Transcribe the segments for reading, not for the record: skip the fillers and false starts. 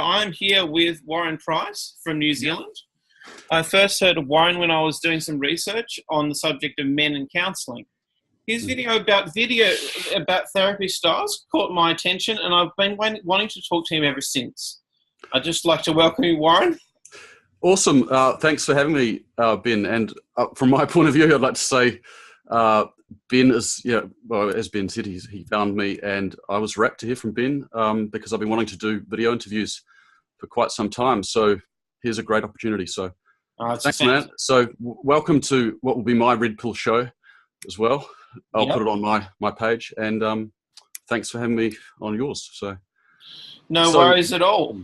I'm here with Warren Price from New Zealand. I first heard of Warren when I was doing some research on the subject of men and counselling. His video about therapy styles caught my attention, and I've been wanting to talk to him ever since. I'd just like to welcome you, Warren. Awesome. Thanks for having me, Ben. And from my point of view, I'd like to say Ben is, as Ben said, he found me, and I was rapt to hear from Ben because I've been wanting to do video interviews for quite some time. So here's a great opportunity. So thanks, man. So welcome to what will be my Red Pill show as well. I'll put it on my page, and thanks for having me on yours. So no worries at all.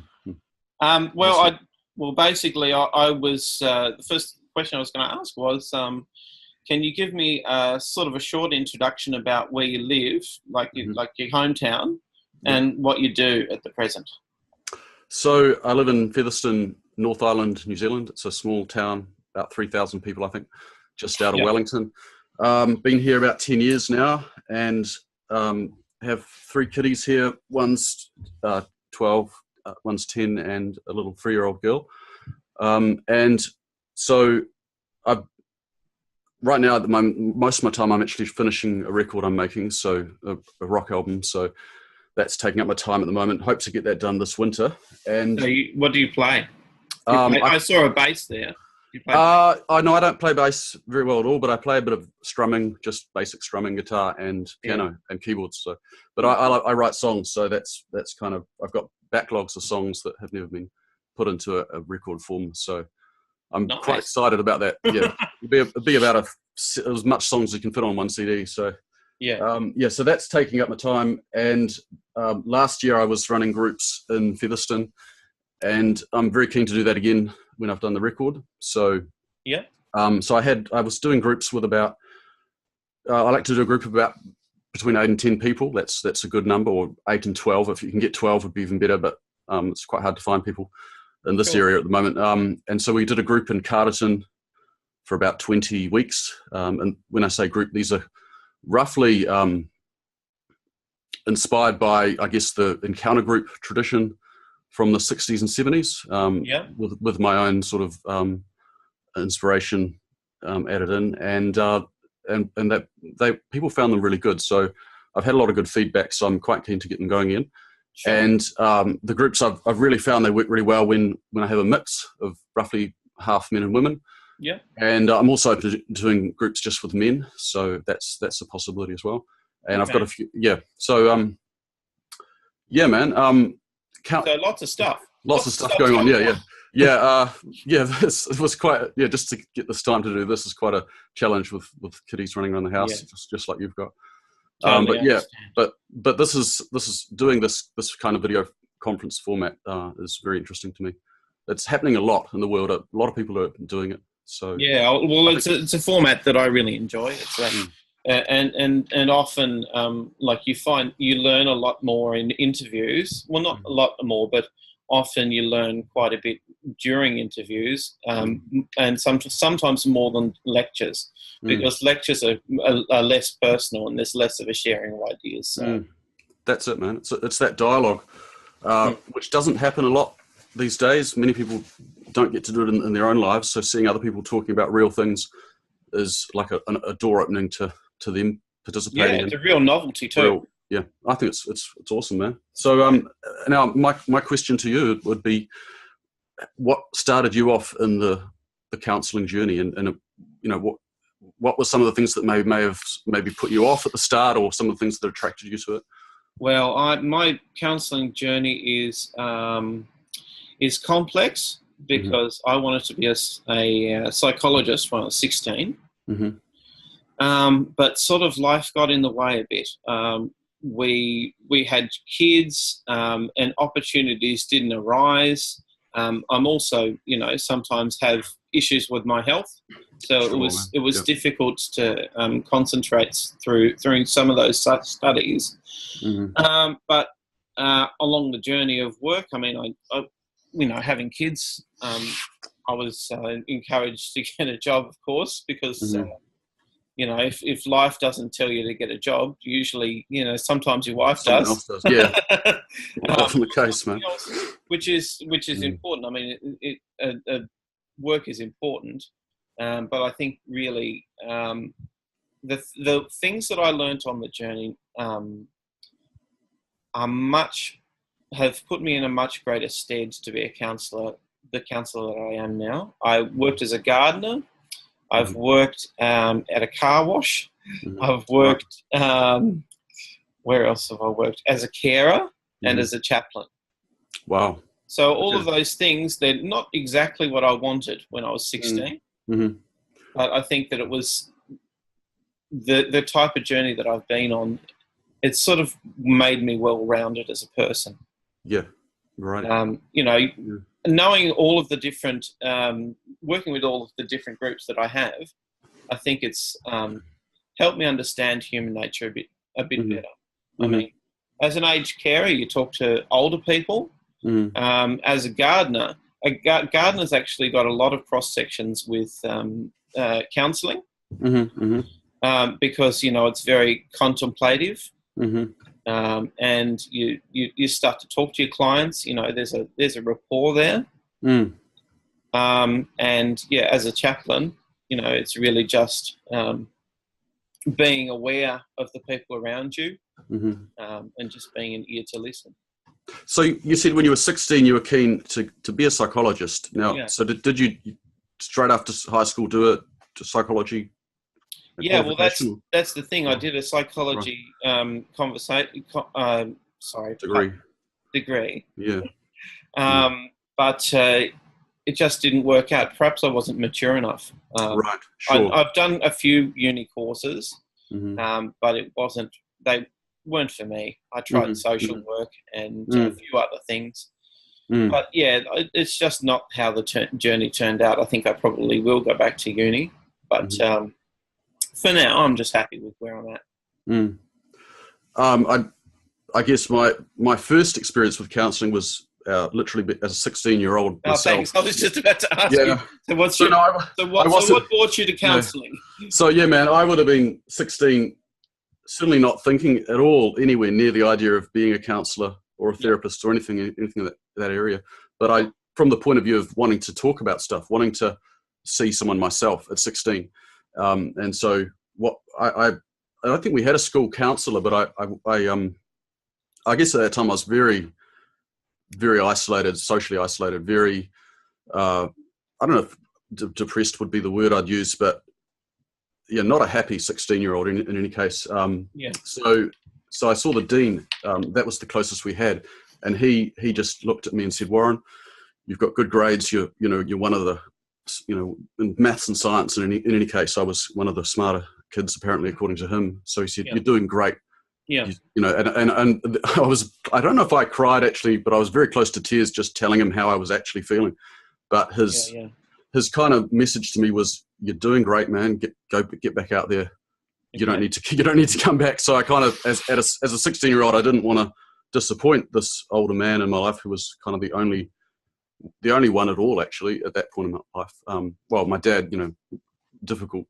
Basically, I was the first question I was going to ask was, can you give me sort of a short introduction about where you live, like your hometown, and what you do at the present? So I live in Featherston, North Island, New Zealand. It's a small town, about 3,000 people, I think, just out of Wellington. Been here about 10 years now, and have 3 kiddies here. One's 12, one's 10, and a little 3-year-old girl. And so right now, at the moment, most of my time I'm actually finishing a record I'm making, so a rock album. So that's taking up my time at the moment. Hope to get that done this winter. And so what do you play? I saw a bass there. I don't play bass very well at all, but I play a bit of strumming, just basic strumming, guitar and piano and keyboards. So, but I write songs, so that's kind of, I've got backlogs of songs that have never been put into a record form. So I'm quite excited about that. Yeah, it'll be about as much songs as you can fit on one CD. So so that's taking up my time. And last year I was running groups in Featherston, and I'm very keen to do that again when I've done the record. So so I was doing groups with about I like to do a group of about between 8 and 10 people. That's a good number, or 8 and 12. If you can get 12 would be even better, but it's quite hard to find people in this area at the moment. And so we did a group in Carterton for about 20 weeks. And when I say group, these are roughly inspired by, I guess, the encounter group tradition from the 60s and 70s, with my own sort of inspiration added in, and that people found them really good. So I've had a lot of good feedback, so I'm quite keen to get them going in. Sure. And the groups I've really found they work really well when I have a mix of roughly half men and women. Yeah. And I'm also doing groups just with men, so that's a possibility as well. And I've got a few. Yeah. So man. So lots of stuff. Lots of stuff going on. Yeah. It was quite. Yeah, just to get this time to do this is quite a challenge with kiddies running around the house, just like you've got. But this is doing this kind of video conference format is very interesting to me. It's happening a lot in the world. A lot of people are doing it. So it's a format that I really enjoy. It's and often like you learn a lot more in interviews. Well, not a lot more, but often you learn quite a bit during interviews, and sometimes more than lectures, because lectures are less personal and there's less of a sharing of ideas. So. That's it, man. It's that dialogue, which doesn't happen a lot these days. Many people don't get to do it in their own lives, so seeing other people talking about real things is like a door opening to them participating. Yeah, it's a real novelty too. I think it's awesome, man. So now my question to you would be, what started you off in the counselling journey, and what were some of the things that may have put you off at the start, or some of the things that attracted you to it? Well, my counselling journey is complex because I wanted to be a psychologist when I was 16. But sort of life got in the way a bit. We had kids, and opportunities didn't arise. I'm also, sometimes have issues with my health, so it was difficult to concentrate through some of those studies. But along the journey of work, I mean, I having kids, I was encouraged to get a job, of course, because you know, if life doesn't tell you to get a job, usually, you know, sometimes your wife Someone does. else does. Yeah. Often the case, man. Which is important. I mean, work is important, but I think really the things that I learnt on the journey have put me in a much greater stead to be the counsellor that I am now. I worked as a gardener. I've worked at a car wash. I've worked, where else have I worked? As a carer and as a chaplain. Wow. So all of those things, they're not exactly what I wanted when I was 16. But I think that it was the type of journey that I've been on. It's sort of made me well-rounded as a person. Yeah, right. You know, knowing all of the different, working with all of the different groups that I have, I think it's helped me understand human nature a bit better. I mean, as an aged carer, you talk to older people. As a gardener, gardener's actually got a lot of cross sections with counselling because, you know, it's very contemplative. And you start to talk to your clients. You know, there's a rapport there. And yeah, as a chaplain, you know, it's really just being aware of the people around you and just being an ear to listen. So you said when you were 16, you were keen to be a psychologist. Now, so did you straight after high school do a psychology? Yeah, well, that's the thing. I did a psychology degree. Yeah. But it just didn't work out. Perhaps I wasn't mature enough. Right. Sure. I've done a few uni courses, but they weren't for me. I tried social work and a few other things. But yeah, it's just not how the journey turned out. I think I probably will go back to uni, but for now, I'm just happy with where I'm at. I guess my first experience with counselling was literally as a 16-year-old myself. Thanks. I was just about to ask you. So what brought you to counselling? So yeah, man, I would have been 16, certainly not thinking at all anywhere near the idea of being a counsellor or a therapist or anything in that area. But from the point of view of wanting to talk about stuff, wanting to see someone myself at 16. And so I don't think we had a school counsellor, but I guess at that time I was very, very isolated, socially isolated, very, I don't know if depressed would be the word I'd use, but yeah, not a happy 16-year-old in any case. So I saw the dean, that was the closest we had. And he just looked at me and said, "Warren, you've got good grades. You're one of the, in maths and science. And in any case, I was one of the smarter kids, apparently, according to him. So he said, "You're doing great." Yeah. And I don't know if I cried actually, but I was very close to tears just telling him how I was actually feeling. But his kind of message to me was, "You're doing great, man. Get back out there. You don't need to come back." So I kind of, as a 16-year-old, I didn't want to disappoint this older man in my life who was kind of the only one at all actually at that point in my life. Well, my dad, difficult,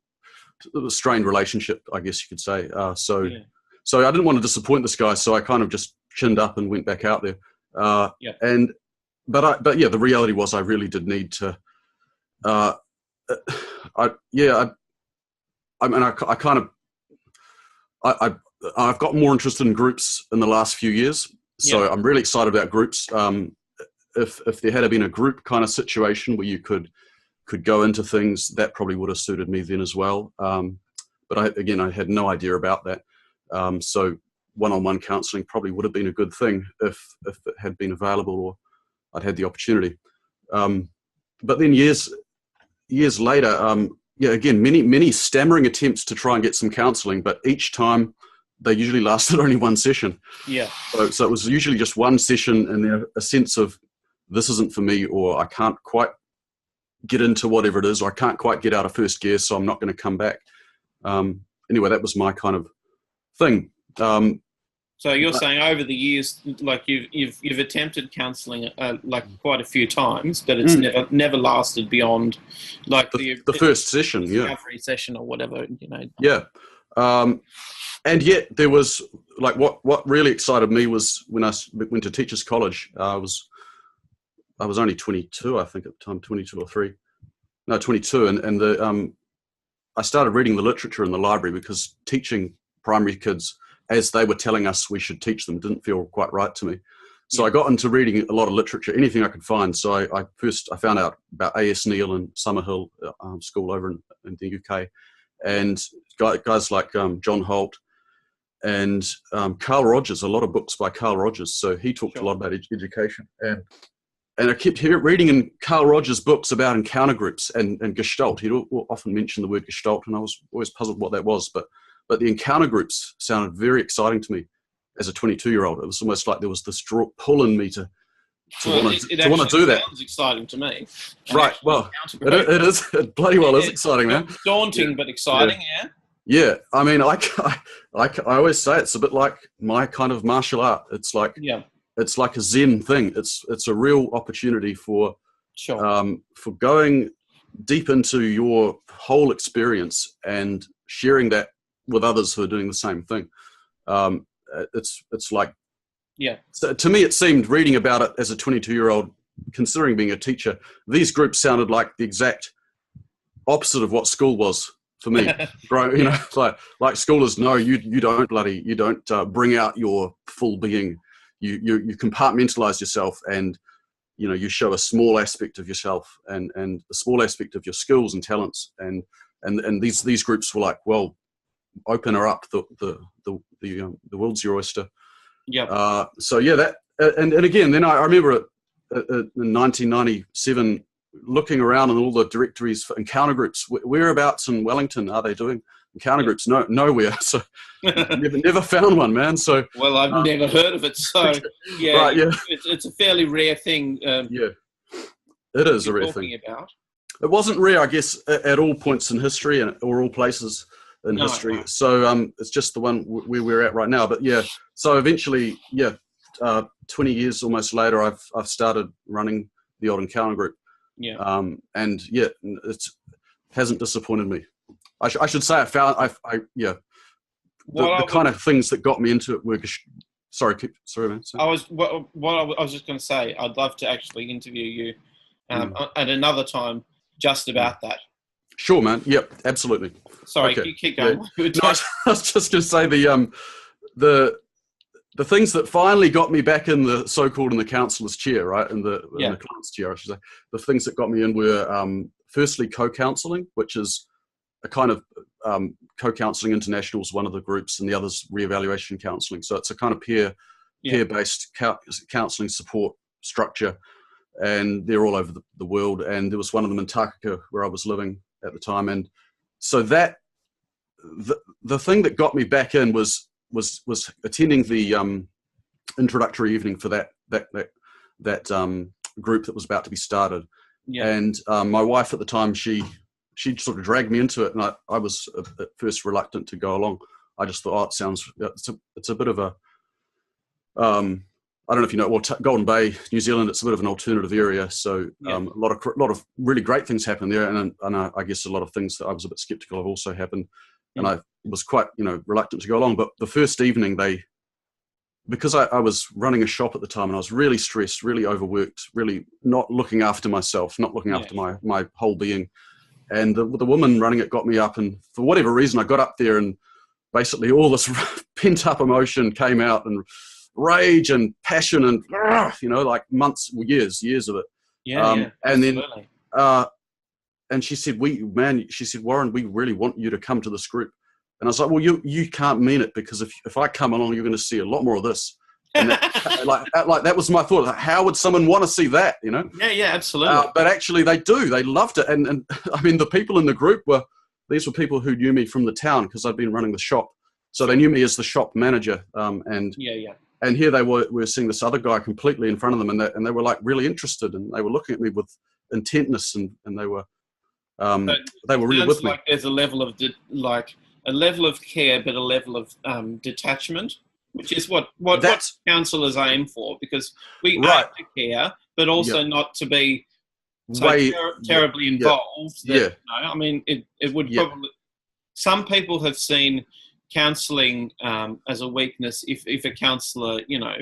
strained relationship, I guess you could say. So I didn't want to disappoint this guy, so I kind of just chinned up and went back out there. But the reality was I really did need to. I've got more interested in groups in the last few years, so I'm really excited about groups. If there had been a group kind of situation where you could go into things, that probably would have suited me then as well. But I had no idea about that. So one-on-one counselling probably would have been a good thing if it had been available or I'd had the opportunity. But then years later, again, many stammering attempts to try and get some counselling, but each time they usually lasted only one session. Yeah. So it was usually just one session and then a sense of this isn't for me, or I can't quite get into whatever it is, or I can't quite get out of first gear, so I'm not going to come back. Anyway, that was my kind of thing. So you're saying over the years, like you've attempted counselling like quite a few times, but it's never lasted beyond like the first session, discovery session or whatever, you know. Yeah, and yet there was like what really excited me was when I went to Teachers College. I was only 22, I think at the time, 22 or 3, no 22, and I started reading the literature in the library because teaching primary kids, as they were telling us we should teach them, didn't feel quite right to me. So I got into reading a lot of literature, anything I could find. So I found out about A.S. Neil and Summerhill School over in the UK, and guys like John Holt and Carl Rogers, a lot of books by Carl Rogers. So he talked a lot about education. And I kept reading in Carl Rogers' books about encounter groups and Gestalt. He'd often mention the word Gestalt, and I was always puzzled what that was. But the encounter groups sounded very exciting to me as a 22-year-old. It was almost like there was this pull in me to want to do that. Sounds exciting to me. Right. Well, it is. It bloody well is exciting, man. Daunting, but exciting. Yeah. Yeah. I mean, I always say it's a bit like my kind of martial art. It's like it's like a Zen thing. It's a real opportunity for going deep into your whole experience and sharing that with others who are doing the same thing. It's like, so to me, it seemed, reading about it as a 22-year-old, considering being a teacher, these groups sounded like the exact opposite of what school was for me. You know, like school is, no, you don't bring out your full being. You compartmentalize yourself, and you know, you show a small aspect of yourself and a small aspect of your skills and talents, and these groups were like, well, open her up, the world's your oyster. So yeah, that and again, then I remember in 1997 looking around in all the directories for encounter groups. Whereabouts in Wellington are they doing encounter groups? Nowhere. So never found one, man. So well, I've never heard of it. So it's a fairly rare thing. It is a rare thing. About. It wasn't rare, I guess, at all points in history or all places in history. No. So it's just the one where we're at right now. But yeah, so eventually, 20 years almost later, I've started running the old encounter group. And yeah, it hasn't disappointed me. I should say the kind of things that got me into it were. Sorry, man. I was just going to say, I'd love to actually interview you at another time just about that. Sure, man. Yep, absolutely. Sorry, okay. Keep going. Yeah. No, I was just going to say the things that finally got me back in the so-called in the counsellor's chair, right, in the client's chair, I should say. The things that got me in were firstly co-counselling, which is a kind of co-counselling international is one of the groups, and the other's re-evaluation counselling. So it's a kind of peer-based counselling support structure, and they're all over the world. And there was one of them in Takaka where I was living at the time, and so that the thing that got me back in was attending the introductory evening for that group that was about to be started. And my wife at the time, she sort of dragged me into it, and I was at first reluctant to go along. I just thought, it's a bit of a I don't know if you know, well, Golden Bay, New Zealand, it's a bit of an alternative area. So a lot of really great things happen there. And I guess a lot of things that I was a bit skeptical of also happened. And I was quite, reluctant to go along. But the first evening because I was running a shop at the time, and I was really stressed, really overworked, really not looking after myself, not looking after my whole being. And the woman running it got me up. And for whatever reason, I got up there, and basically all this pent up emotion came out, and rage and passion and like months, years of it. And then and she said, Warren, we really want you to come to this group. And I was like, well, you can't mean it, because if I come along, you're going to see a lot more of this. And that was my thought. Like, how would someone want to see that? Yeah, absolutely. But actually they do. They loved it. And I mean, the people in the group were people who knew me from the town, because I'd been running the shop. So they knew me as the shop manager. And here they were seeing this other guy completely in front of them, and they were like really interested, and they were looking at me with intentness, and they were really with me. Like there's a level of care, but a level of detachment. which is what counsellors aim for, because we aim to care, but also not to be so terribly involved. That, you know, I mean, it would probably. Some people have seen counselling as a weakness if a counsellor, you know,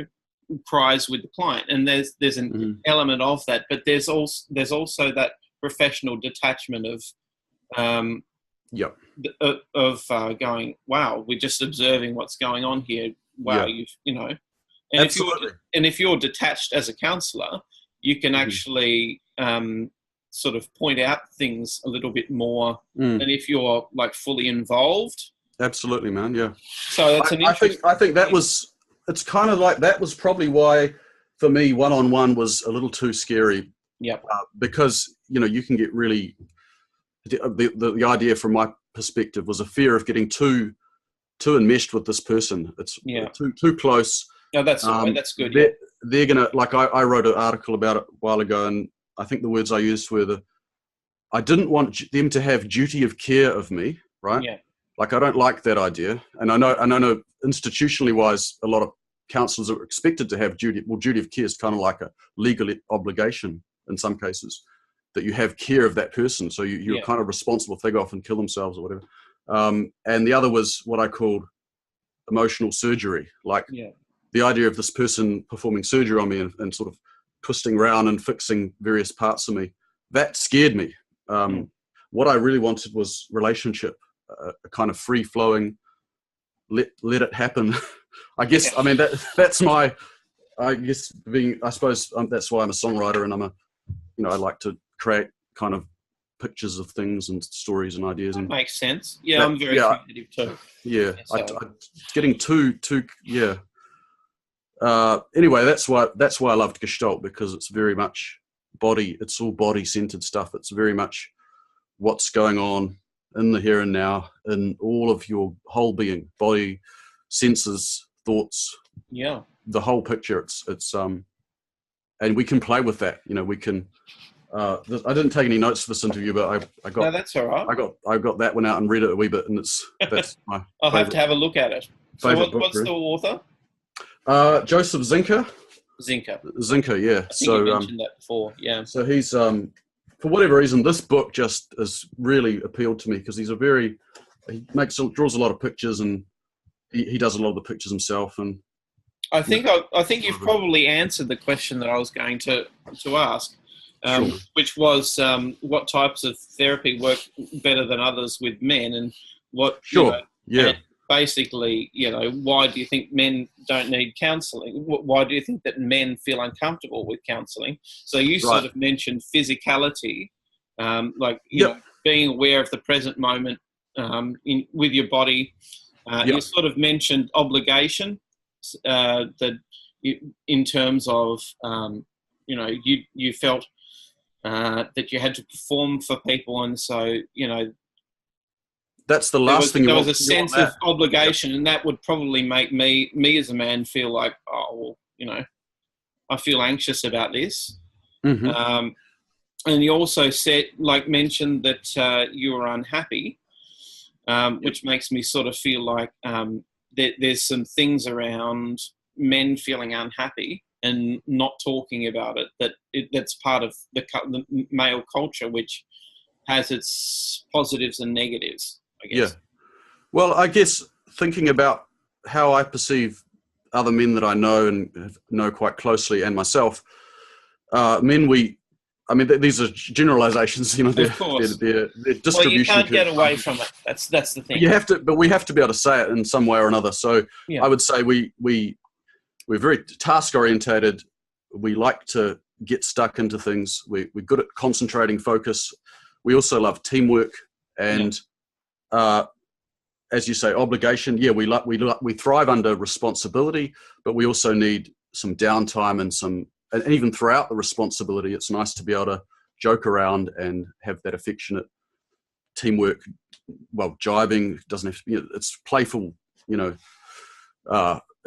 cries with the client, and there's an element of that, but there's also that professional detachment of going, wow, we're just observing what's going on here. Wow, you know, and absolutely. if you're detached as a counsellor, you can actually sort of point out things a little bit more than if you're like fully involved. Absolutely, man. Yeah. So that's I think that was. It's kind of like that was probably why, for me, one-on-one was a little too scary. Yeah. Because you know you can get really. The idea from my perspective was a fear of getting too enmeshed with this person. It's too close. No, that's good. They're gonna, like, I wrote an article about it a while ago, and I think the words I used were I didn't want them to have duty of care of me, right? Yeah. Like, I don't like that idea, and I know institutionally wise, a lot of counsellors are expected to have duty. Well, duty of care is kind of like a legal obligation in some cases, that you have care of that person, so you're kind of responsible if they go off and kill themselves or whatever. And the other was what I called emotional surgery, like the idea of this person performing surgery on me and sort of twisting around and fixing various parts of me. That scared me. What I really wanted was relationship, a kind of free-flowing, let it happen. I guess, I mean, that's my, I guess, I suppose that's why I'm a songwriter, and I like to create kind of pictures of things and stories and ideas. And that makes sense. Yeah, I'm very creative too. Yeah, so. Getting too anyway, that's why I loved Gestalt, because it's very much it's all body-centered stuff. It's very much what's going on in the here and now, in all of your whole being, body, senses, thoughts. Yeah. The whole picture. It's and we can play with that. You know, we can. I didn't take any notes for this interview, but I got. No, that's all right. I got that one out and read it a wee bit, and that's my. I'll have to have a look at it. So what's the author? Joseph Zinker. Zinker, yeah. I think you mentioned that before. Yeah. So he's for whatever reason, this book just has really appealed to me, because he draws a lot of pictures, and he does a lot of the pictures himself. And I think you've probably answered the question that I was going to ask, which was what types of therapy work better than others with men, and what. Sure. And basically, why do you think men don't need counselling? Why do you think that men feel uncomfortable with counselling? So you sort of mentioned physicality, being aware of the present moment with your body. You sort of mentioned obligation, that in terms of, you felt that you had to perform for people, and so, that's the last thing. There was a sense of obligation, and that would probably make me as a man feel like, oh, well, I feel anxious about this. Mm-hmm. And you also mentioned that you were unhappy, which makes me sort of feel like there's some things around men feeling unhappy and not talking about it, that's part of the male culture, which has its positives and negatives, I guess. Yeah. Well, I guess thinking about how I perceive other men that I know and know quite closely, and myself, these are generalizations, Of course. They're distribution. Well, you can't get away from it. That's the thing. You have to, but we have to be able to say it in some way or another. So I would say we're very task orientated. We like to get stuck into things. We're good at concentrating, focus. We also love teamwork and, as you say, obligation. Yeah, we thrive under responsibility, but we also need some downtime and even throughout the responsibility, it's nice to be able to joke around and have that affectionate teamwork. Well, jibing doesn't have to be. It's playful,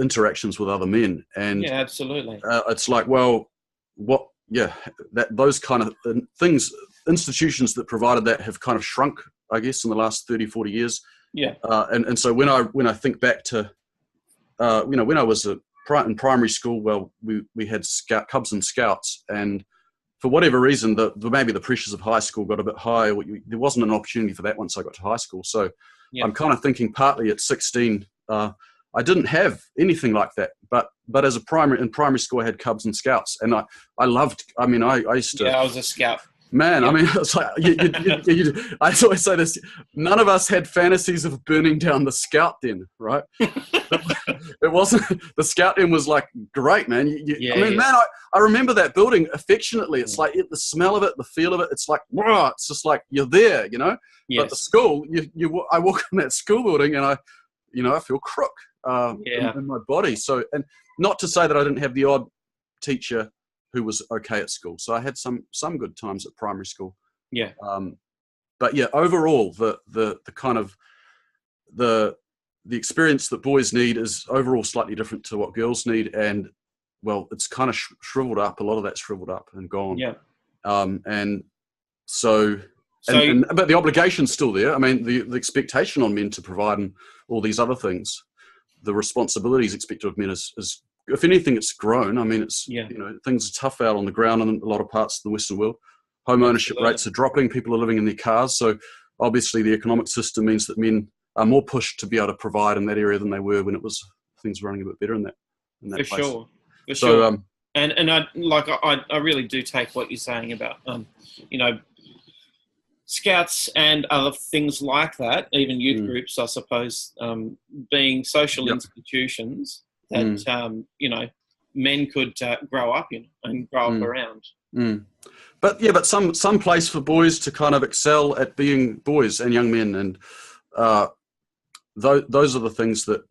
interactions with other men, and absolutely. It's like, well, those kind of things, institutions that provided that have kind of shrunk, I guess, in the last 30, 40 years. Yeah. And so when I think back to when I was in primary school, well, we had Cubs and Scouts, and for whatever reason, maybe the pressures of high school got a bit high. There wasn't an opportunity for that once I got to high school. So I'm kind of thinking partly at 16, I didn't have anything like that. But as in primary school, I had Cubs and Scouts, and I loved. I mean, I used to. Yeah, I was a scout. Man, I mean, it's like I always say this: none of us had fantasies of burning down the Scout Den, right? It wasn't. The Scout Den was like great, man. Man, I remember that building affectionately. It's like the smell of it, the feel of it. It's like, wow, it's just like you're there, you know. Yes. But the school, I walk in that school building and I feel crook in my body. So, and not to say that I didn't have the odd teacher who was okay at school. So I had some good times at primary school. Yeah. But yeah, overall, the kind of the experience that boys need is overall slightly different to what girls need, and well, it's kind of shriveled up. A lot of that's shriveled up and gone. Yeah. And so but the obligation's still there. I mean, the expectation on men to provide and all these other things, the responsibilities expected of men is if anything, it's grown. I mean, things are tough out on the ground in a lot of parts of the Western world. Home ownership rates are dropping. People are living in their cars. So obviously the economic system means that men are more pushed to be able to provide in that area than they were when things were running a bit better in that place. For sure. And I really do take what you're saying about, Scouts and other things like that, even youth groups, I suppose, being social institutions that men could grow up in and grow up around. But some place for boys to kind of excel at being boys and young men, and those are the things that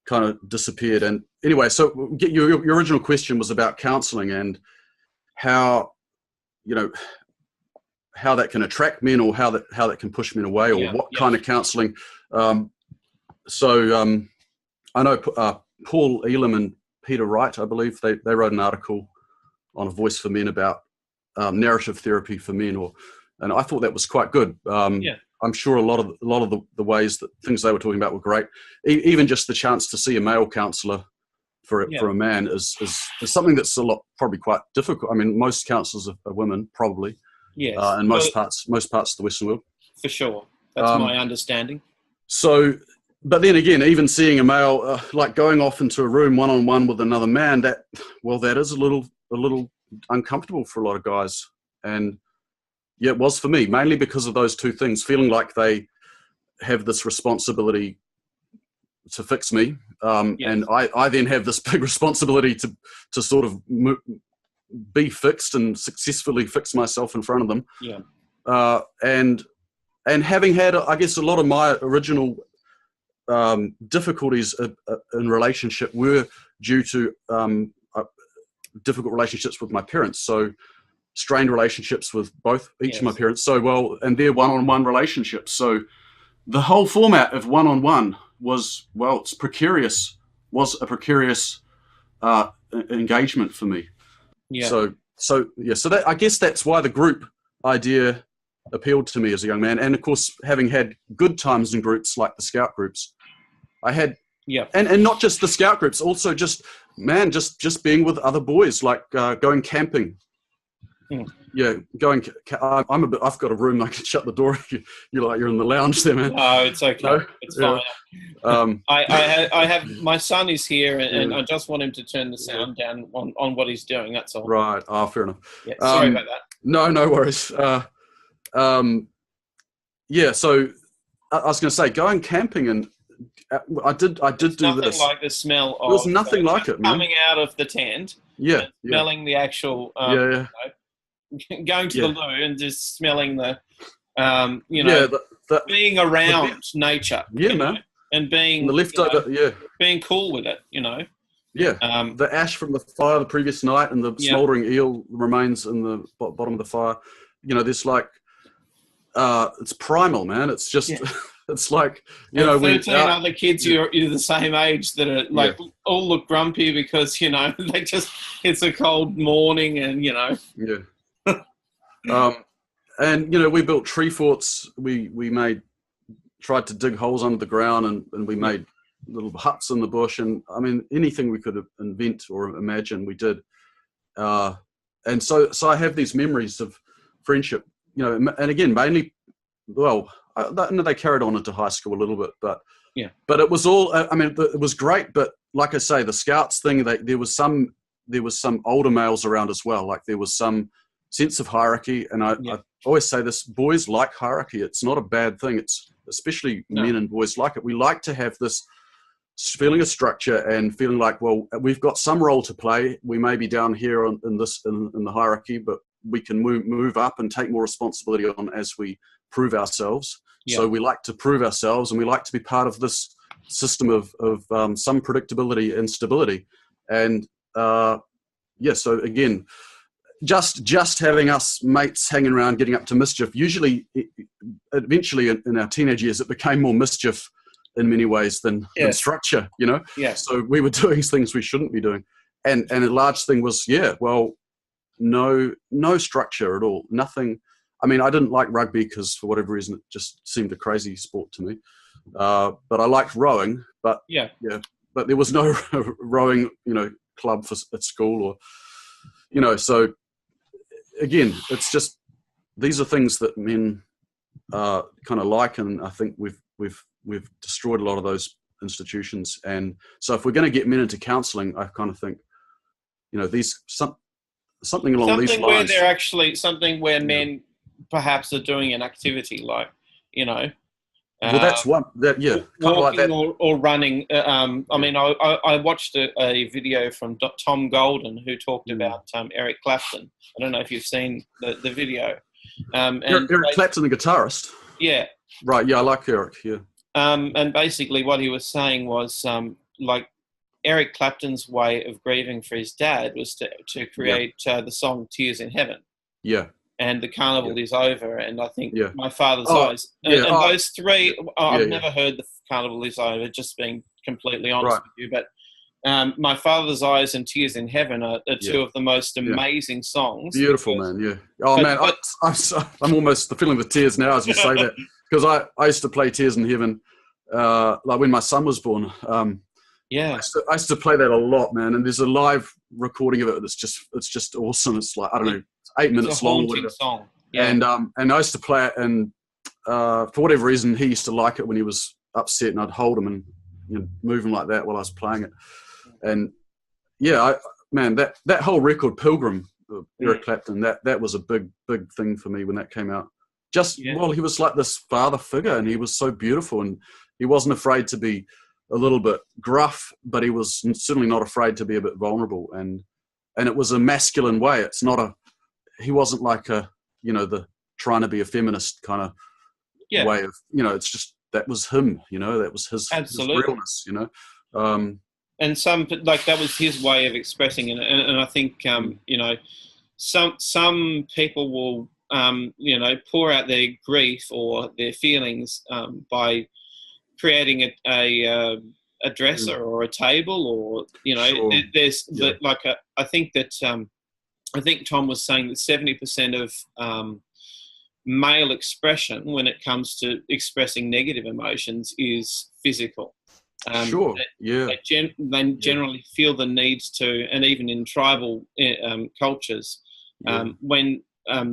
kind of disappeared. And anyway, so your original question was about counselling and how that can attract men, or how that can push men away, or what kind of counselling. I know Paul Elam and Peter Wright, I believe, they wrote an article on A Voice for Men about narrative therapy for men, and I thought that was quite good. I'm sure a lot of the ways that things they were talking about were great. Even just the chance to see a male counsellor for a man is something that's probably quite difficult. I mean, most counsellors are women, probably. Yes. In most parts of the Western world. For sure. That's my understanding. So, but then again, even seeing a male, like going off into a room one-on-one with another man, that is a little uncomfortable for a lot of guys. And yeah, it was for me, mainly because of those two things, feeling like they have this responsibility to fix me. And I then have this big responsibility to sort of be fixed and successfully fix myself in front of them. Yeah. And having had, I guess, a lot of my original difficulties in relationship were due to difficult relationships with my parents. So strained relationships with each of my parents. So, and they're one-on-one relationships. So the whole format of one-on-one was a precarious engagement for me. Yeah. So that, I guess that's why the group idea appealed to me as a young man. And of course, having had good times in groups like the Scout groups, I had, and not just the Scout groups, also just being with other boys, like going camping. Yeah, I've got a room. I can shut the door. You're in the lounge there, man. Oh, it's okay. No? It's fine. I have my son is here, and I just want him to turn the sound down on what he's doing. That's all. Right. Oh, fair enough. Yeah, sorry about that. No worries. So I was going to say, going camping, and I did do this. Nothing like the smell of. There was nothing like it, man. Coming out of the tent. Yeah. Smelling the actual. Going to the loo and just smelling being around nature. Yeah, man. And being the leftover, being cool with it, Yeah. The ash from the fire the previous night and the smouldering eel remains in the bottom of the fire. There's like, it's primal, man. It's just, it's like, 13 other kids you're the same age that are all look grumpy because, it's a cold morning and, Yeah. And we built tree forts. We tried to dig holes under the ground, and we made little huts in the bush, and I mean anything we could invent or imagine, we did. And so I have these memories of friendship, you know, and again, mainly, well, they carried on into high school a little bit, but but it was all, I mean, it was great. But like I say, the Scouts thing, there was some older males around as well. Like there was some sense of hierarchy, and I always say this: boys like hierarchy. It's not a bad thing. It's especially men and boys like it. We like to have this feeling of structure and feeling like, well, we've got some role to play. We may be down here in the hierarchy, but we can move up and take more responsibility on as we prove ourselves. So we like to prove ourselves, and we like to be part of this system of some predictability and stability. And so again, just having us mates hanging around, getting up to mischief. Usually, eventually in our teenage years, it became more mischief in many ways than structure, you know? So we were doing things we shouldn't be doing. And a large thing was, no structure at all. Nothing. I mean, I didn't like rugby because for whatever reason, it just seemed a crazy sport to me. But I liked rowing, but but there was no rowing, you know, club at school, or, you know, so again, it's just, these are things that men kind of like, and I think we've destroyed a lot of those institutions. And so if we're going to get men into counselling, I kind of think, you know, something along these lines. Where they're actually, something where men perhaps are doing an activity like, you know. Well, that's one. Walking like that. Or running. I mean, I watched a video from Tom Golden, who talked about Eric Clapton. I don't know if you've seen the video. Eric Clapton, the guitarist. Yeah. Right. Yeah, I like Eric. Yeah. And basically, what he was saying was, like, Eric Clapton's way of grieving for his dad was to create the song "Tears in Heaven." Yeah. And the carnival is over, and I think My Father's Eyes. And those three, I've never heard the carnival is over, just being completely honest with you. But My Father's Eyes and Tears in Heaven are two of the most amazing songs. Beautiful, man. Yeah. Oh, man, I'm almost feeling the tears now as you say that, because I used to play Tears in Heaven, like when my son was born. I used to play that a lot, man. And there's a live recording of it. It's just awesome. It's like, I don't know, 8 minutes long. Song. Yeah. And I used to play it, and for whatever reason, he used to like it when he was upset, and I'd hold him and, you know, move him like that while I was playing it. And that whole record, Pilgrim, Eric Clapton, that was a big thing for me when that came out. Well, he was like this father figure, and he was so beautiful, and he wasn't afraid to be a little bit gruff, but he was certainly not afraid to be a bit vulnerable, and it was a masculine way. It's not he wasn't like the trying to be a feminist kind of way of, you know, it's just, that was him, you know, that was his realness, you know. And that was his way of expressing it. And I think, you know, some people will, you know, pour out their grief or their feelings by creating a dresser or a table, or, you know, I think that, I think Tom was saying that 70% of male expression when it comes to expressing negative emotions is physical. They generally feel the needs to, and even in tribal cultures, when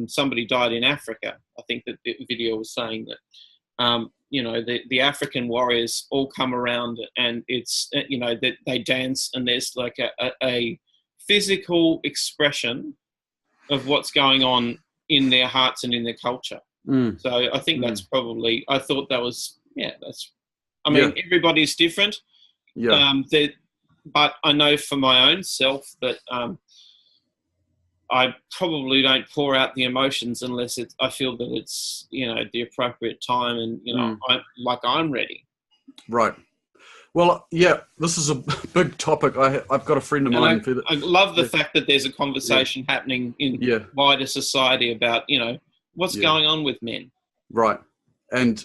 somebody died in Africa, I think that the video was saying that, you know, the African warriors all come around, and it's, you know, that they dance, and there's like a physical expression of what's going on in their hearts and in their culture. So I think that's probably, I thought that was, I mean, everybody's different. But I know for my own self that I probably don't pour out the emotions unless I feel that it's, you know, the appropriate time, and, you know, I'm ready. Right. Well, this is a big topic. I've got a friend of mine. I love the fact that there's a conversation happening in wider society about, you know, what's going on with men. Right. And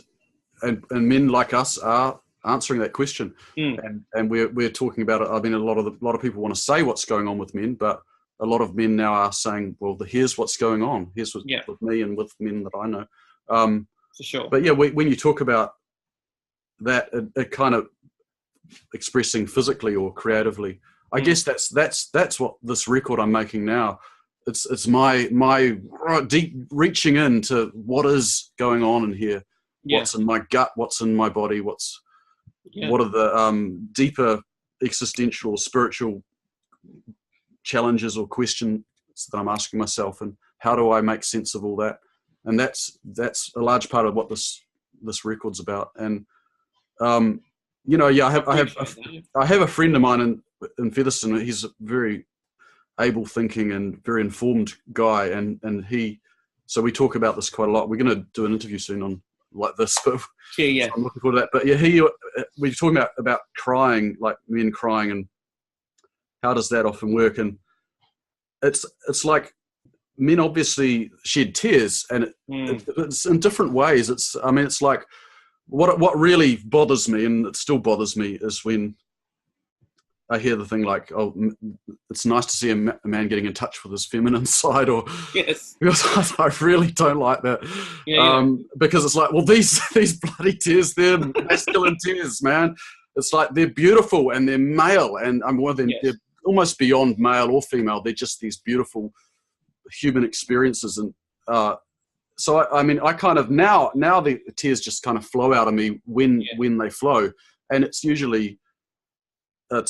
men like us are answering that question. And we're talking about it. I mean, a lot of people want to say what's going on with men, but a lot of men now are saying, well, here's what's going on. Here's with me and with men that I know. For sure. But when you talk about that, it kind of, expressing physically or creatively. I guess that's what this record I'm making now. It's my deep reaching into what is going on in here, what's in my gut, what's in my body, what are the deeper existential or spiritual challenges or questions that I'm asking myself, and how do I make sense of all that? And that's a large part of what this record's about. And you know, I have a friend of mine in Featherston. He's a very able thinking and very informed guy, and so we talk about this quite a lot. We're going to do an interview soon on like this, but so I'm looking forward to that. But yeah, we're talking about crying, like men crying, and how does that often work? And it's like men obviously shed tears, and it's in different ways. It's like what really bothers me, and it still bothers me, is when I hear the thing like, "Oh, it's nice to see a man getting in touch with his feminine side," or because I really don't like that. Because it's like, well, these bloody tears, they're masculine tears, man. It's like they're beautiful and they're male, and they're almost beyond male or female. They're just these beautiful human experiences, and so I kind of now the tears just kind of flow out of me when they flow, and it's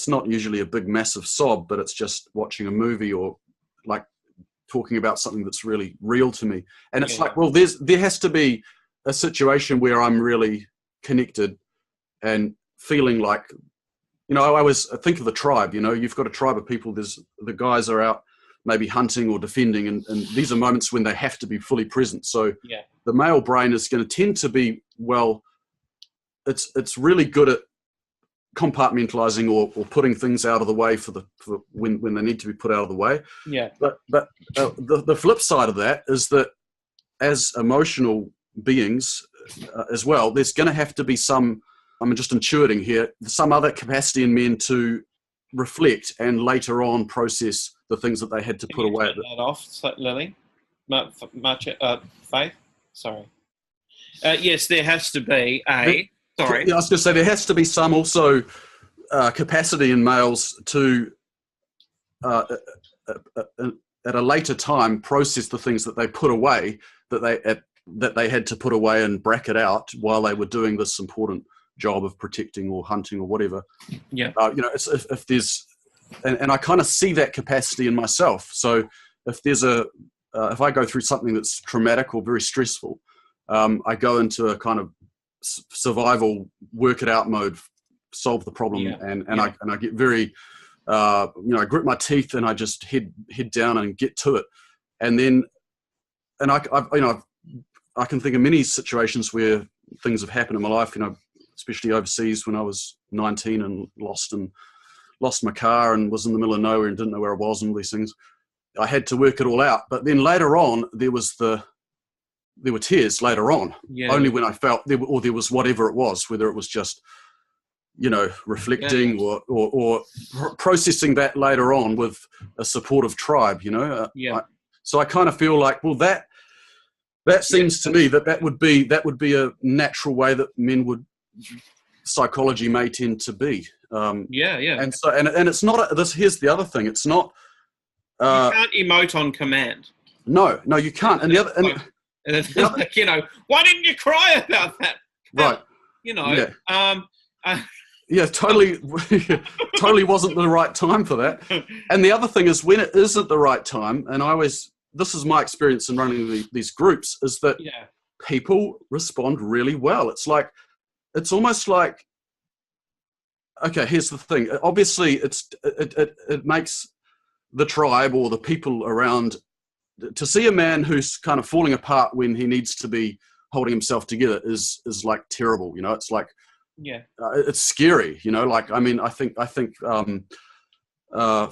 not usually a big massive sob, but it's just watching a movie or like talking about something that's really real to me. And it's like, well, there has to be a situation where I'm really connected and feeling like, you know, I always think of the tribe. You know, you've got a tribe of people. The guys are out maybe hunting or defending, and these are moments when they have to be fully present. So the male brain is going to tend to be, well, it's really good at compartmentalizing or putting things out of the way for when they need to be put out of the way. But the flip side of that is that as emotional beings as well, there's going to have to be some, I'm just intuiting here, some other capacity in men to reflect and later on process the things that they had to put away. That off, Lily? Faith? Sorry. Yes, there has to be Sorry. Yeah, I was going to say there has to be some also capacity in males to, at a later time, process the things that they put away, that they had to put away and bracket out while they were doing this important job of protecting or hunting or whatever. You know, it's, if there's, and I kind of see that capacity in myself. So if there's if I go through something that's traumatic or very stressful, I go into a kind of survival, work it out mode, solve the problem, and I get very, I grit my teeth and I just head down and get to it, and then, and I can think of many situations where things have happened in my life, you know, especially overseas when I was 19 and lost my car and was in the middle of nowhere and didn't know where I was and all these things. I had to work it all out, but then later on there were tears later on, only when I felt there was whatever it was, whether it was just, you know, reflecting or processing that later on with a supportive tribe, you know. So I kind of feel like, well, that seems to me that would be a natural way that men would, psychology may tend to be. And so and it's not here's the other thing. It's not. You can't emote on command. No, you can't. And the other. And it's like, you know, why didn't you cry about that? Right. You know, totally, totally wasn't the right time for that. And the other thing is, when it isn't the right time, and this is my experience in running these groups, is that people respond really well. It's almost like, okay, here's the thing. Obviously, it makes the tribe or the people around, to see a man who's kind of falling apart when he needs to be holding himself together is like terrible, you know. It's like, it's scary, you know. Like, I mean, I think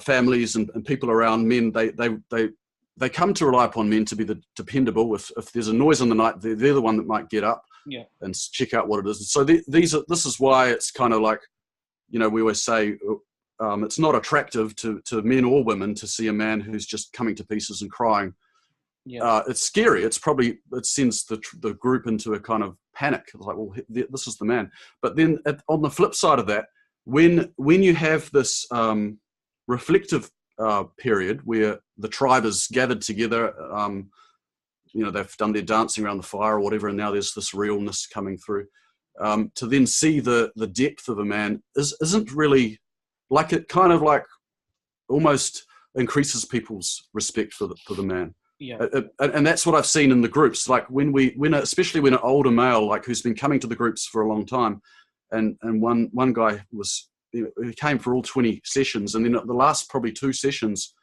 families and people around men, they come to rely upon men to be the dependable. If there's a noise in the night, they're the one that might get up and check out what it is. So this is why it's kind of like, you know, we always say, it's not attractive to men or women to see a man who's just coming to pieces and crying. It's scary. It sends the group into a kind of panic. It's like, well, this is the man. But then on the flip side of that, when you have this reflective period where the tribe is gathered together, they've done their dancing around the fire or whatever, and now there's this realness coming through. To then see the depth of a man isn't really like, it kind of like almost increases people's respect for the man. Yeah. And that's what I've seen in the groups. Like especially when an older male, like who's been coming to the groups for a long time, and one guy was, he came for all 20 sessions, and then at the last probably 2 sessions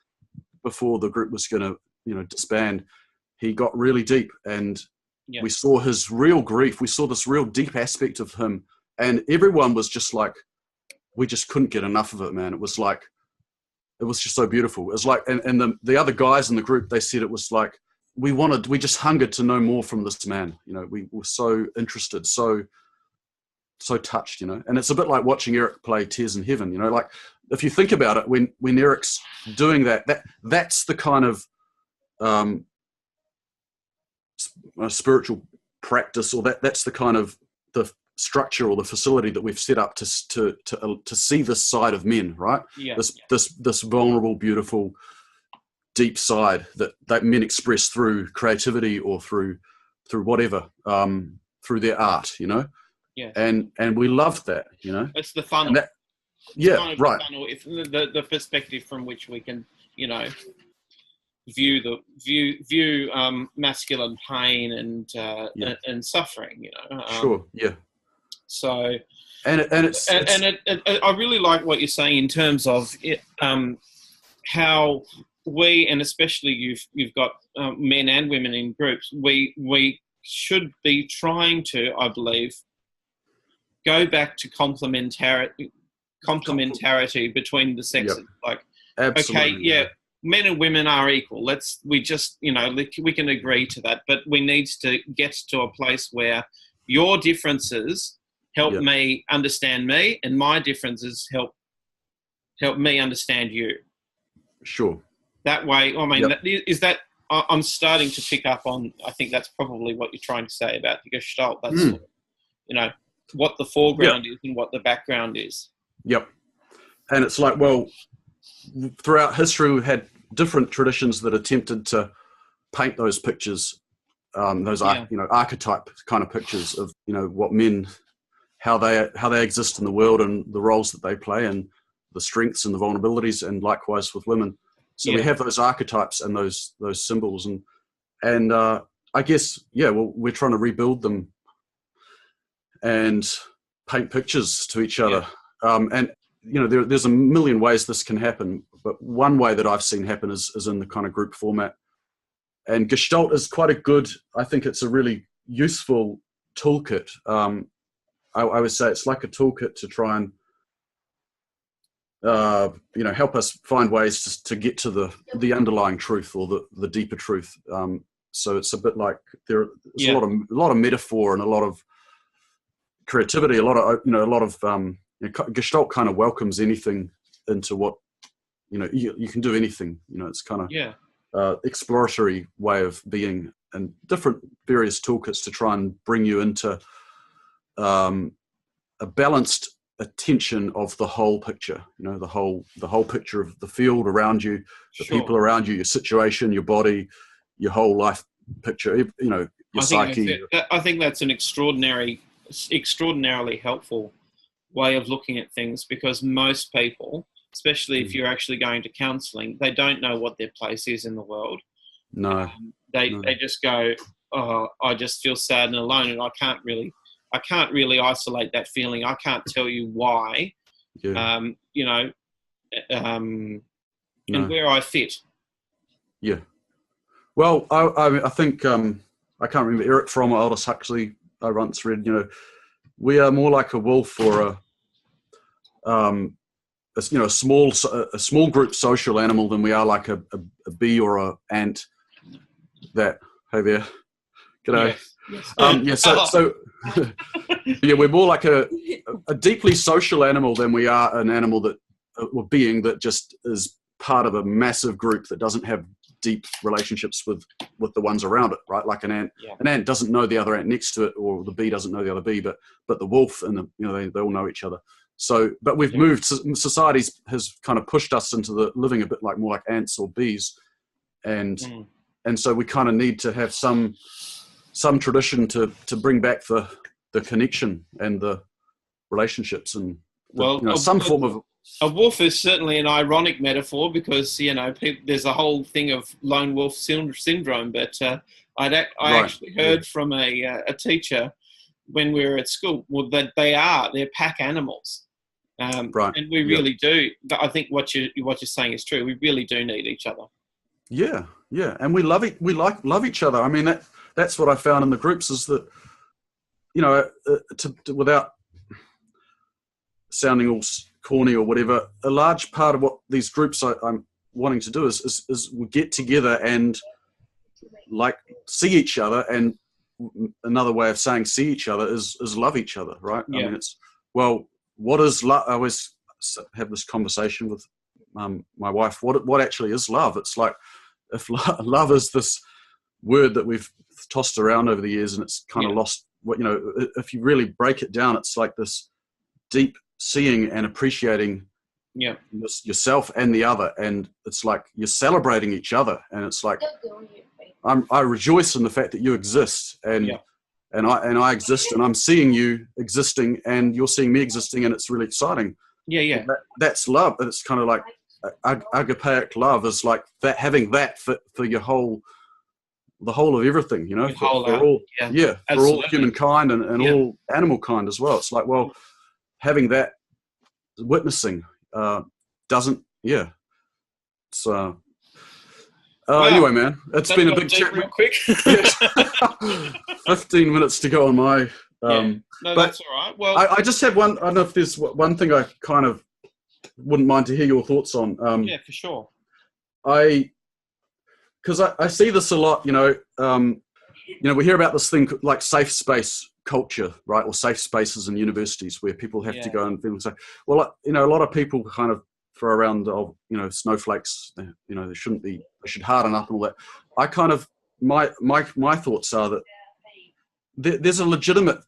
before the group was going to disband, he got really deep, and we saw his real grief. We saw this real deep aspect of him, and everyone was just like, we just couldn't get enough of it, man. It was just so beautiful. It was like, and the other guys in the group, they said it was like, we just hungered to know more from this man. We were so interested, so touched, and it's a bit like watching Eric play Tears in Heaven, like if you think about it, when Eric's doing that's the kind of spiritual practice, or that's the kind of the structure or the facility that we've set up to see this side of men, right? This vulnerable, beautiful, deep side that men express through creativity or through whatever, through their art, and we loved that, It's the funnel. Right. The funnel. It's the perspective from which we can, view masculine pain and suffering, Sure. Yeah. So, it's I really like what you're saying in terms of it, how we, and especially you've got men and women in groups, we should be trying to, I believe, go back to complementarity between the sexes. Like, absolutely. okay, men and women are equal. We can agree to that, but we need to get to a place where your differences help me understand me, and my differences help me understand you. Sure. That way, I'm starting to pick up on, I think that's probably what you're trying to say about the Gestalt. That's what the foreground is and what the background is. Yep. And it's like, well, throughout history, we've had different traditions that attempted to paint those pictures, those archetype kind of pictures of what men, how they exist in the world and the roles that they play and the strengths and the vulnerabilities, and likewise with women. So we have those archetypes and those symbols, and I guess we're trying to rebuild them and paint pictures to each other. And there's a million ways this can happen, but one way that I've seen happen is in the kind of group format. And Gestalt is quite a good, I think it's a really useful toolkit. I would say it's like a toolkit to try and help us find ways to get to the underlying truth, or the deeper truth. So it's a bit like there's a lot of metaphor and a lot of creativity, a lot of Gestalt kind of welcomes anything into what you can do anything. It's kind of exploratory way of being, and different various toolkits to try and bring you into a balanced attention of the whole picture. The whole picture of the field around you, the people around you, your situation, your body, your whole life picture. Your psyche. I think that's an extraordinarily helpful way of looking at things, because most people, especially if you're actually going to counselling, they don't know what their place is in the world. No. They just go, oh, I just feel sad and alone, and I can't really isolate that feeling. I can't tell you why, and where I fit. Yeah. Well, I think, I can't remember, Eric Fromm or Aldous Huxley, I once read, we are more like a wolf or a small group social animal than we are like a bee or a ant. Hey there, g'day. Yes. So we're more like a deeply social animal than we are an animal or being that just is part of a massive group that doesn't have deep relationships with the ones around it, right? Like an ant. An ant doesn't know the other ant next to it, or the bee doesn't know the other bee, but the wolf and they all know each other. So, but we've moved. Society has kind of pushed us into the living a bit like more like ants or bees, and so we kind of need to have some tradition to bring back the connection and the relationships and some form of. A wolf is certainly an ironic metaphor because there's a whole thing of lone wolf syndrome. But I actually heard from a teacher when we were at school, well, that they're pack animals, and we really do. I think what you're saying is true. We really do need each other. Yeah, and we love each other. I mean, that's what I found in the groups is that, without sounding all corny or whatever, a large part of what these groups I'm wanting to do is we get together and like see each other, and another way of saying see each other is love each other, right? I mean, it's, well, what is love? I always have this conversation with my wife. What actually is love? It's like, if love is this word that we've tossed around over the years, and it's kind of lost. If you really break it down, it's like this deep seeing and appreciating yourself and the other, and it's like you're celebrating each other, and it's like I rejoice in the fact that you exist, and I exist, and I'm seeing you existing, and you're seeing me existing, and it's really exciting. That's love. It's kind of like agapeic love is like that, having that for your the whole of everything, for all humankind and all animal kind as well. It's like, well, having that witnessing doesn't, so anyway, man, it's been a big chat. Real quick. 15 minutes to go on my no, but that's all right. Well, I just have one. I don't know if there's one thing I kind of wouldn't mind to hear your thoughts on. For sure. Because I see this a lot, we hear about this thing like safe space culture, right? Or safe spaces in universities where people have to go and feel safe. Well, a lot of people kind of throw around, snowflakes, they shouldn't be, they should harden up and all that. I kind of, my thoughts are that there's a legitimate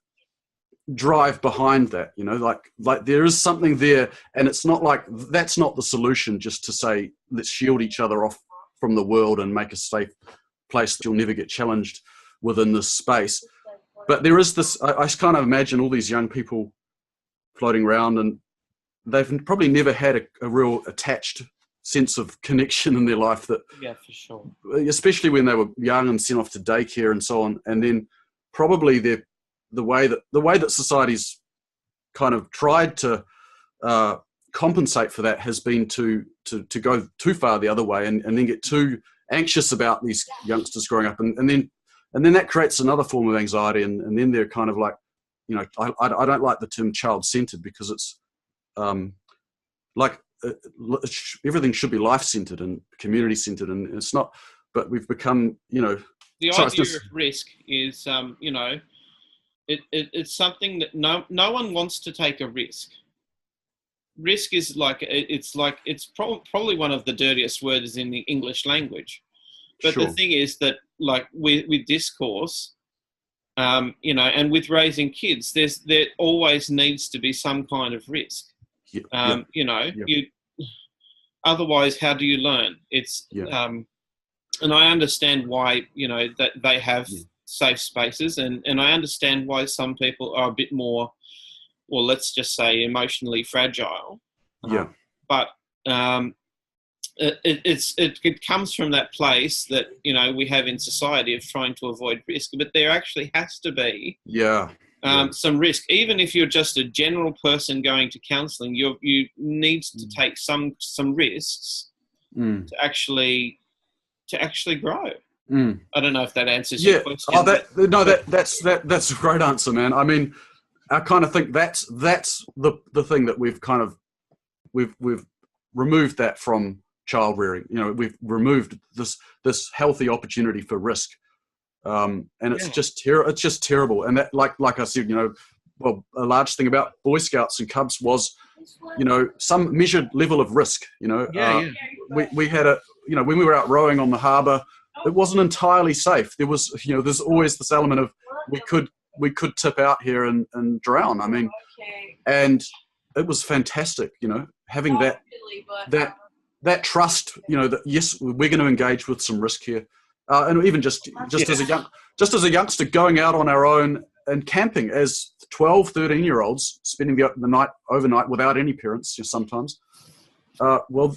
drive behind that, like there is something there, and it's not like, that's not the solution just to say, let's shield each other off from the world and make a safe place that you'll never get challenged within this space. But there is this, I kind of imagine all these young people floating around, and they've probably never had a real attached sense of connection in their life, that for sure, especially when they were young and sent off to daycare and so on. And then probably the way that society's kind of tried to compensate for that has been to go too far the other way, and then get too anxious about these youngsters growing up, and then that creates another form of anxiety, and then they're kind of like, I don't like the term child-centered, because it's everything should be life-centered and community-centered, and it's not. But we've become, the idea of risk is, it's something that no one wants to take a risk. Risk is it's probably one of the dirtiest words in the English language. But the thing is that, like, with discourse, and with raising kids, there always needs to be some kind of risk. Otherwise, how do you learn? It's and I understand why that they have safe spaces, and I understand why some people are a bit more, well, let's just say emotionally fragile. But it comes from that place that we have in society of trying to avoid risk, but there actually has to be some risk. Even if you're just a general person going to counselling, you need to take some risks to actually grow. I don't know if that answers your question. That's a great answer, man. I mean, I kind of think that's the thing that we've kind of we've removed that from child rearing. We've removed this healthy opportunity for risk, and it's just terrible. And that, like I said, well, a large thing about Boy Scouts and Cubs was, some measured level of risk. We had when we were out rowing on the harbour, it wasn't entirely safe. There was, there's always this element of we could tip out here and drown. I mean, and it was fantastic, you know, having that trust, you know, that yes, we're going to engage with some risk here, and even just as a youngster going out on our own and camping as 12, 13-year-olds, spending the night overnight without any parents, sometimes. Well,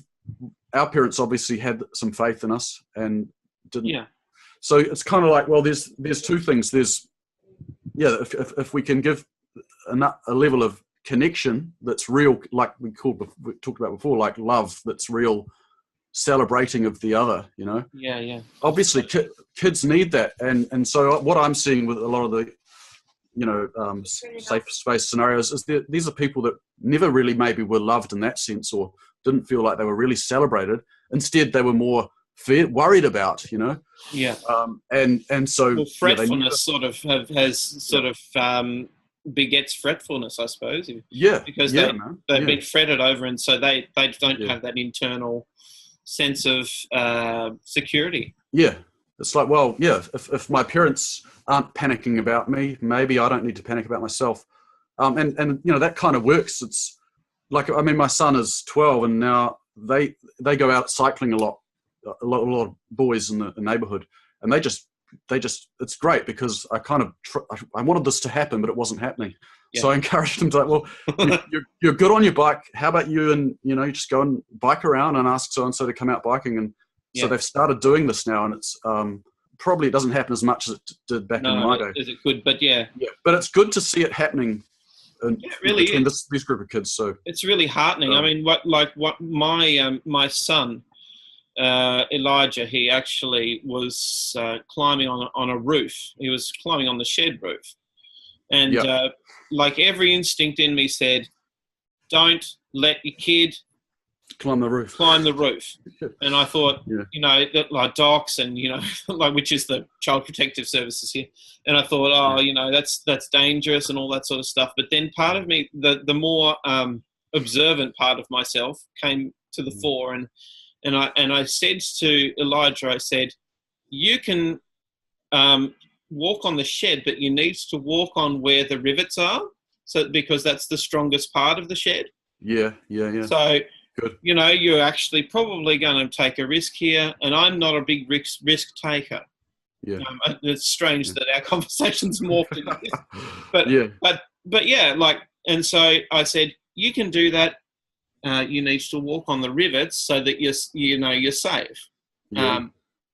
our parents obviously had some faith in us and didn't. Yeah. So it's kind of like, well, there's two things. There's, if we can give a level of connection that's real, like we talked about before, like love that's real, celebrating of the other, you know. Yeah. Obviously, kids need that, and so what I'm seeing with a lot of the, you know, safe space scenarios is that these are people that never really maybe were loved in that sense, or didn't feel like they were really celebrated. Instead, they were more worried about, you know. Yeah. And so well, fretfulness begets fretfulness, I suppose. Because they've been fretted over, and so they don't have that internal sense of security. Yeah. It's like, well, yeah, if my parents aren't panicking about me, maybe I don't need to panic about myself. And you know, that kind of works. It's like, I mean, my son is 12, and now they go out cycling a lot of boys in the neighborhood, and they just it's great because I kind of I wanted this to happen, but it wasn't happening. Yeah. So I encouraged them to, like, well, you're good on your bike. How about you and, you know, you just go and bike around and ask so-and-so to come out biking. And so they've started doing this now, and it's probably it doesn't happen as much as it did back in my day. As it could, but yeah. But it's good to see it happening. It really between is. This group of kids. So it's really heartening. I mean, what my son Elijah, he actually was climbing on a roof. He was climbing on the shed roof, and like every instinct in me said, "Don't let your kid climb the roof." And I thought, you know, that like docs and, you know, like, which is the Child Protective Services here. And I thought, you know, that's dangerous and all that sort of stuff. But then part of me, the more observant part of myself came to the fore, and I said to Elijah, I said, you can walk on the shed, but you need to walk on where the rivets are, because that's the strongest part of the shed. Yeah. So, good. You know, you're actually probably going to take a risk here, and I'm not a big risk taker. Yeah. It's strange that our conversations morphed into this. But yeah, like, and so I said, you can do that. You need to walk on the rivets so that you're safe.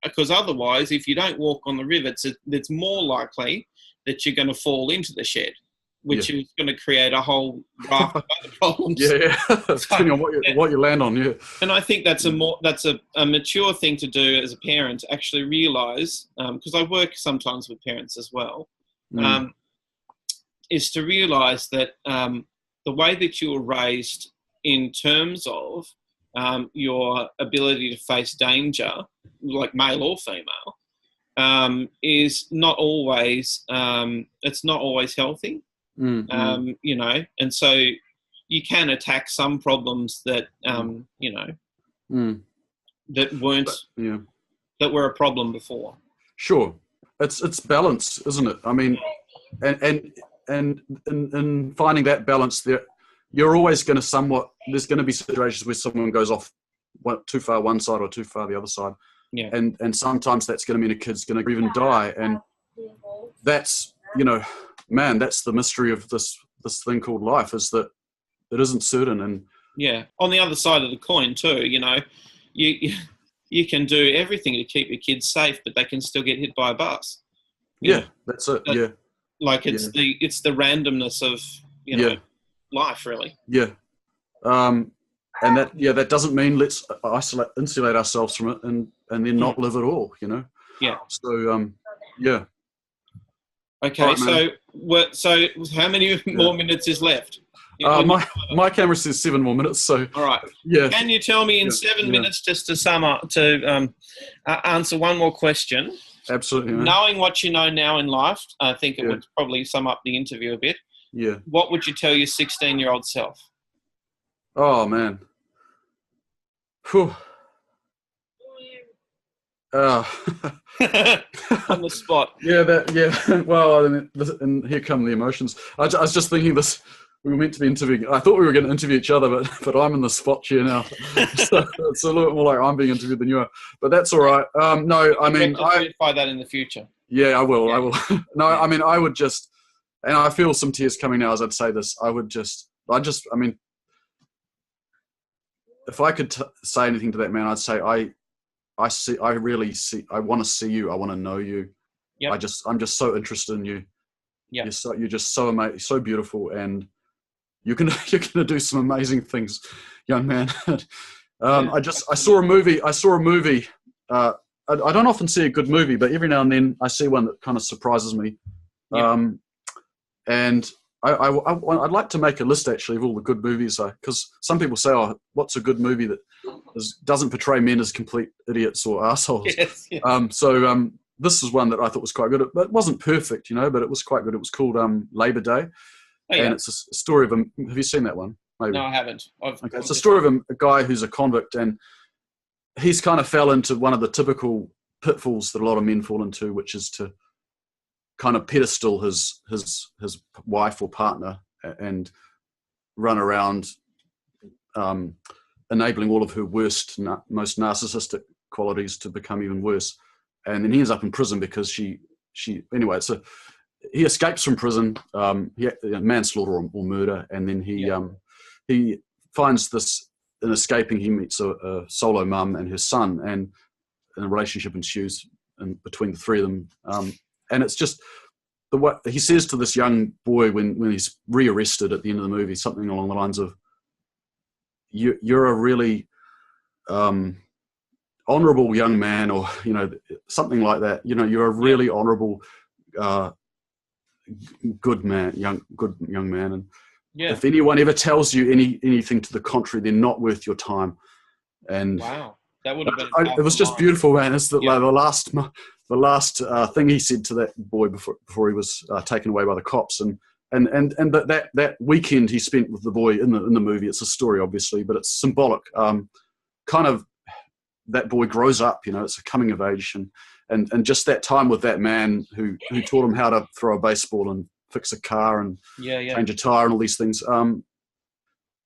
Because otherwise, if you don't walk on the rivets, it's more likely that you're going to fall into the shed, which is going to create a whole raft of other problems. Depending on what you land on. Yeah. And I think that's a mature thing to do as a parent, to actually realise, because I work sometimes with parents as well, is to realise that the way that you were raised in terms of your ability to face danger, like male or female, is not always it's not always healthy. You know, and so you can attack some problems that you know that weren't that were a problem before. Sure, it's balance, isn't it? I mean, and in finding that balance there, you're always going to there's going to be situations where someone goes off too far one side or too far the other side. Yeah. And sometimes that's going to mean a kid's going to even die. And that's, you know, man, that's the mystery of this thing called life, is that it isn't certain. And on the other side of the coin too, you know, you can do everything to keep your kids safe, but they can still get hit by a bus. That's it. Like it's the randomness of, you know, life, really. And that doesn't mean let's insulate ourselves from it and then not live at all, you know. So okay, right, so how many more minutes is left? My camera says 7 more minutes, so all right. Can you tell me in 7 minutes, just to sum up, to answer one more question? Absolutely, man. Knowing what you know now in life, I think it would probably sum up the interview a bit. What would you tell your 16-year-old self? Oh, man. Whew. On the spot. Well, and here come the emotions. I was just thinking this we were meant to be interviewing. I thought we were going to interview each other, but I'm in the spot here now. So it's a little bit more like I'm being interviewed than you are. But that's all right. No, I mean, clarify that in the future. Yeah, I will. Yeah. I will. No, I mean, I would just, and I feel some tears coming now as I'd say this. I mean, if I could say anything to that man, I'd say I want to see you. I want to know you. Yep. I'm just so interested in you. Yeah. You're just so amazing, so beautiful, and you're gonna do some amazing things, young man. I saw a movie. I don't often see a good movie, but every now and then I see one that kind of surprises me. Yeah. And I'd like to make a list actually of all the good movies, because some people say, "Oh, what's a good movie that doesn't portray men as complete idiots or assholes?" Yes, yes. This is one that I thought was quite good. It wasn't perfect, but it was quite good. It was called Labor Day, and it's a story of him. Have you seen that one? Maybe. No, I haven't. Okay, it's a story of a guy who's a convict, and he's kind of fell into one of the typical pitfalls that a lot of men fall into, which is to kind of pedestal his wife or partner and run around enabling all of her worst, most narcissistic qualities to become even worse. And then he ends up in prison because he escapes from prison, manslaughter or murder, and then he finds this, in escaping, he meets a solo mum and her son, and a relationship ensues between the three of them. And it's just what he says to this young boy when he's rearrested at the end of the movie, something along the lines of, "You're a really honourable young man," or something like that. You're a really honourable, good young man. And if anyone ever tells you anything to the contrary, they're not worth your time. And wow. That would have been. It was just beautiful, man. It's the last thing he said to that boy before he was taken away by the cops, and that weekend he spent with the boy in the movie. It's a story, obviously, but it's symbolic. Kind of that boy grows up. It's a coming of age, and just that time with that man who taught him how to throw a baseball and fix a car and change a tire and all these things.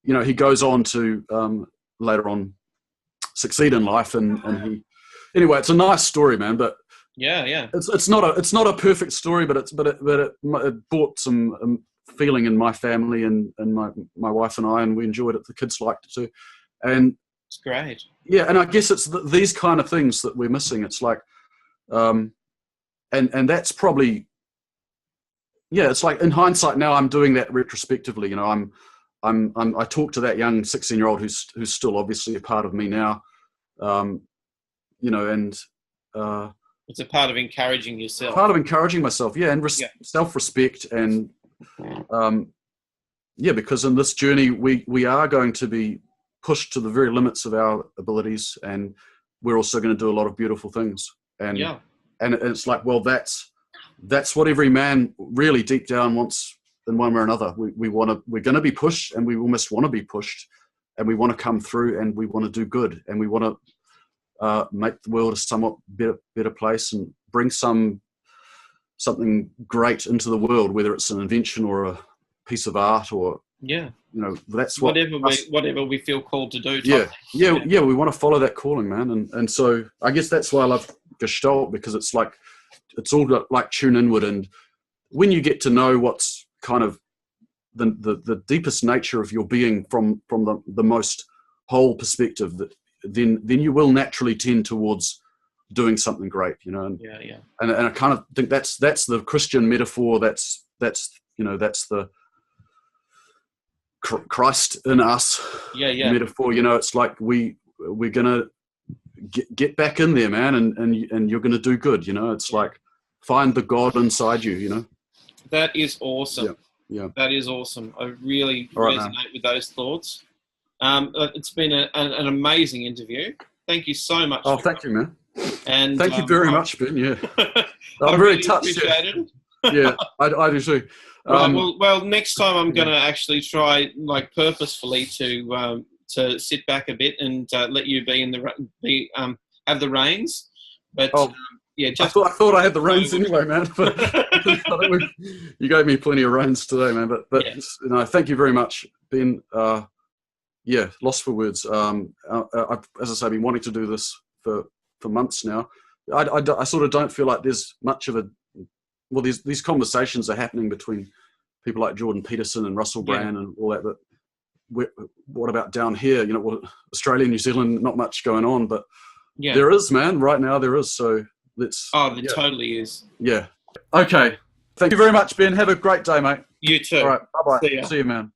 He goes on to later on succeed in life, and he, anyway, it's a nice story, man. But it's not a perfect story, but it brought some feeling in my family and my wife and I, and we enjoyed it. The kids liked it too, and it's great. Yeah, and I guess it's these kind of things that we're missing. It's like, and that's probably, it's like in hindsight now I'm doing that retrospectively. I talk to that young 16-year-old who's still obviously a part of me now, and it's a part of encouraging yourself. Part of encouraging myself, and self-respect, and because in this journey we are going to be pushed to the very limits of our abilities, and we're also going to do a lot of beautiful things. And it's like, well, that's what every man really deep down wants. In one way or another, we're going to be pushed, and we almost want to be pushed, and we want to come through, and we want to do good, and we want to make the world a somewhat better place, and bring something great into the world, whether it's an invention or a piece of art, or that's whatever we feel called to do. We want to follow that calling, man, and so I guess that's why I love Gestalt, because it's like it's all like tune inward, and when you get to know what's kind of the deepest nature of your being from the most whole perspective, then you will naturally tend towards doing something great, and I kind of think that's the Christian metaphor. That's the Christ in us metaphor. It's like we're gonna get back in there, man, and you're gonna do good. It's like find the God inside you. That is awesome. Yeah. That is awesome. I really resonate with those thoughts. It's been an amazing interview. Thank you so much. Oh, thank you, man. And thank you very much, Ben. Yeah, I'm very really touched. Appreciate it. Yeah, I do too. Right, well, next time I'm going to actually try, like, purposefully to sit back a bit and let you be have the reins. But yeah, I thought I had the reins anyway, man. But you gave me plenty of reins today, man. But Yeah. you know, thank you very much, Ben. Yeah, lost for words. I've, as I say, been wanting to do this for months now. I sort of don't feel like there's much of a these conversations are happening between people like Jordan Peterson and Russell Brand and all that. But what about down here? You know, Australia, New Zealand, not much going on, but there is, man. Right now there is. So let's. Oh, there totally is. Yeah. Okay. Thank you very much, Ben. Have a great day, mate. You too. All right. Bye bye. See ya. See you, man.